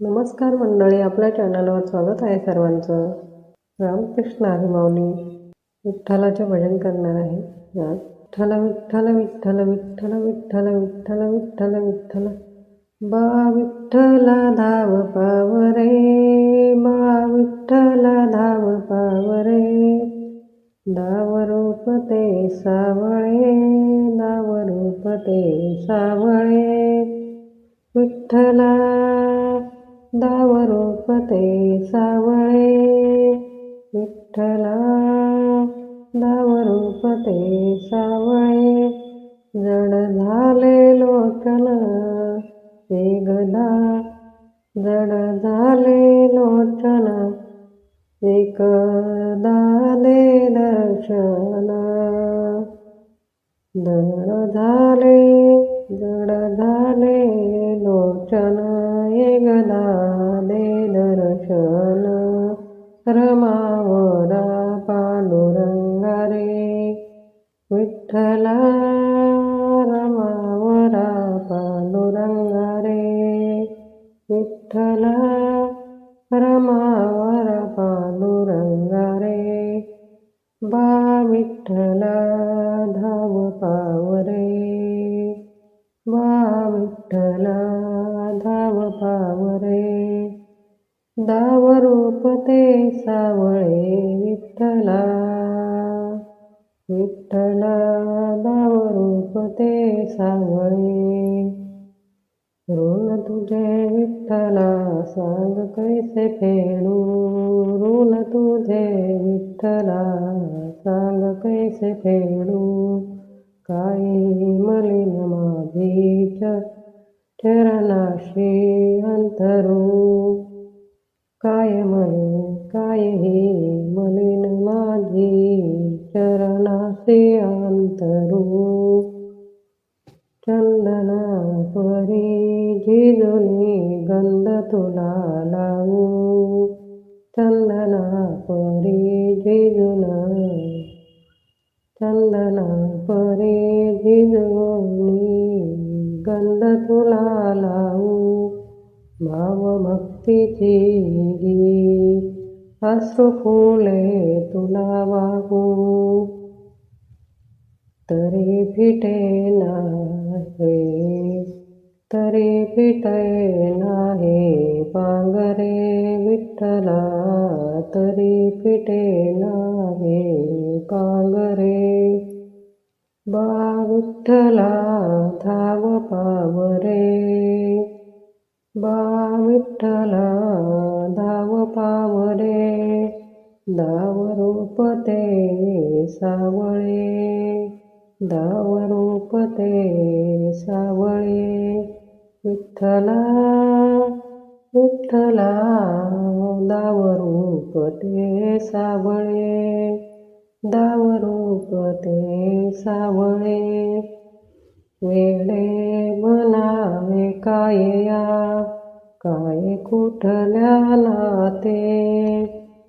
नमस्कार मंडळी, आपल्या चॅनलवर स्वागत आहे सर्वांचं. रामकृष्ण हरी माऊली. विठ्ठलाचे भजन करणार आहे. विठ्ठल विठ्ठल विठ्ठल विठ्ठल विठ्ठल विठ्ठल विठ्ठल विठ्ठल बा विठ्ठला धाव पावरे, बा विठ्ठला धाव पावरे, दाव रूप ते सावळे, दाव रूप ते सावळे, विठ्ठला दाव रूप ते सावळे, विठ्ठला दाव रूप ते सावळे, जड झाले लोचन एकदा, जड झाले लोचन एकदा दे दर्शन, जड झाले लोचन एकदा दे दर्शन, रमावरा पांडुरंगा रे, विठ्ठला रमावरा पांडुरंगा रे, विठ्ठला रमावरा पांडुरंगा रे, बा विठ्ठला धाव पावरे, बा विठ्ठला धाव पावरे, दाव रूप ते सावळे, विठ्ठला विठ्ठला दाव रूप ते सावळे, ऋण तुझे विठ्ठला सांग कैसे फेडू, ऋण तुझे विठ्ठला सांग कैसे फेडू, काही मलिन माझी चरणाशी अंतरू, कायही मलिन माझी चरणाशी अंतरू, चंदना परी झिजुनी गंध तुला लावू, चंदना परी चंदना परी झिजुनी गंध तुला लावू, भाव भक्तीची अश्रू फुले तुला वाहू, तरी फिटे नाही पांघरे, विठ्ठला तरी फिटे नाही पांघरे, बा विठ्ठला धाव पावरे, बा विठ्ठला धाव पावरे, दाव रूप ते सावळे, दाव रूप ते सावळे, विठ्ठला विठ्ठला दाव रूप ते सावळे, दाव रूप ते सावळे, वेडे म्हणावे काय कुठल्या नाते,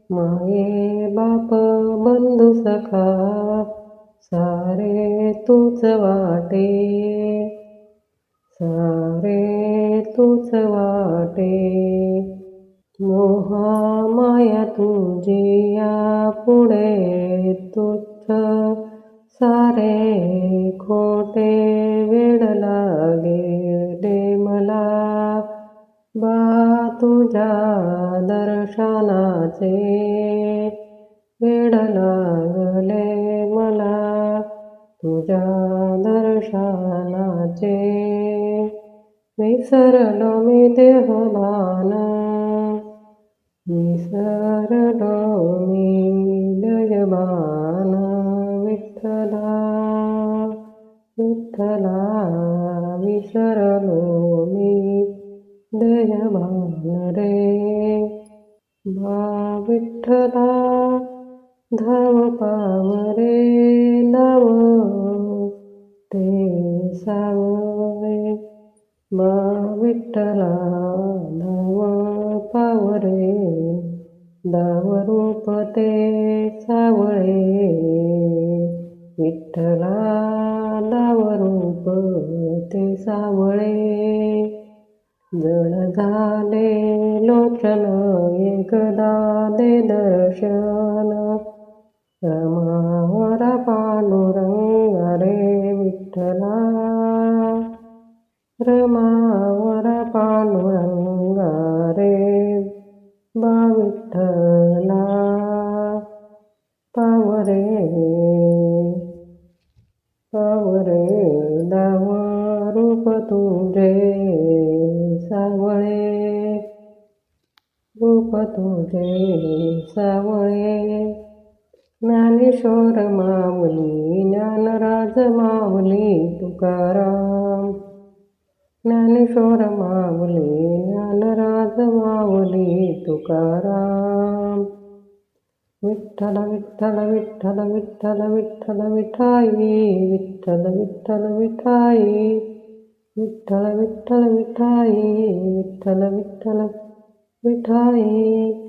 माये बाप बंधू सखा सारे तूच वाटे, सारे तूच वाटे, मोहा माया तुझी या पुढे तुच्छ सारे खोटे, वेड लागेले मला बा तुझ्या दर्शनाचे, वेड लागले मला तुझ्या दर्शनाचे, विसरलो मी देहभान, विसरलो मी देहभान, विठ्ठला विठ्ठला विसरलो मी देहभान रे, बा विठ्ठला धाव पावरे, दाव ते सावळे, बा विठ्ठला धाव पावरे, दाव रूप ते सावळे, विठ्ठला दाव रूप ते सावळे, जड झाले लोचन एकदा दे दर्शन रमावर पांडुरंग रे विठ्ठला रमावर पांडुरंग रे बा विठ्ठला पावरे पावरे दाव रूप तुझे सावळे रूप तुझे सावळे ज्ञानेश्वर माऊली ज्ञानराज माऊली तुकाराम ज्ञानेश्वर माऊली ज्ञानराज माऊली तुकाराम विठ्ठल विठ्ठल विठ्ठल विठ्ठल विठ्ठल विठाई विठ्ठल विठ्ठल विठाई विठ्ठल विठ्ठल विठाई विठ्ठल विठ्ठल विठाई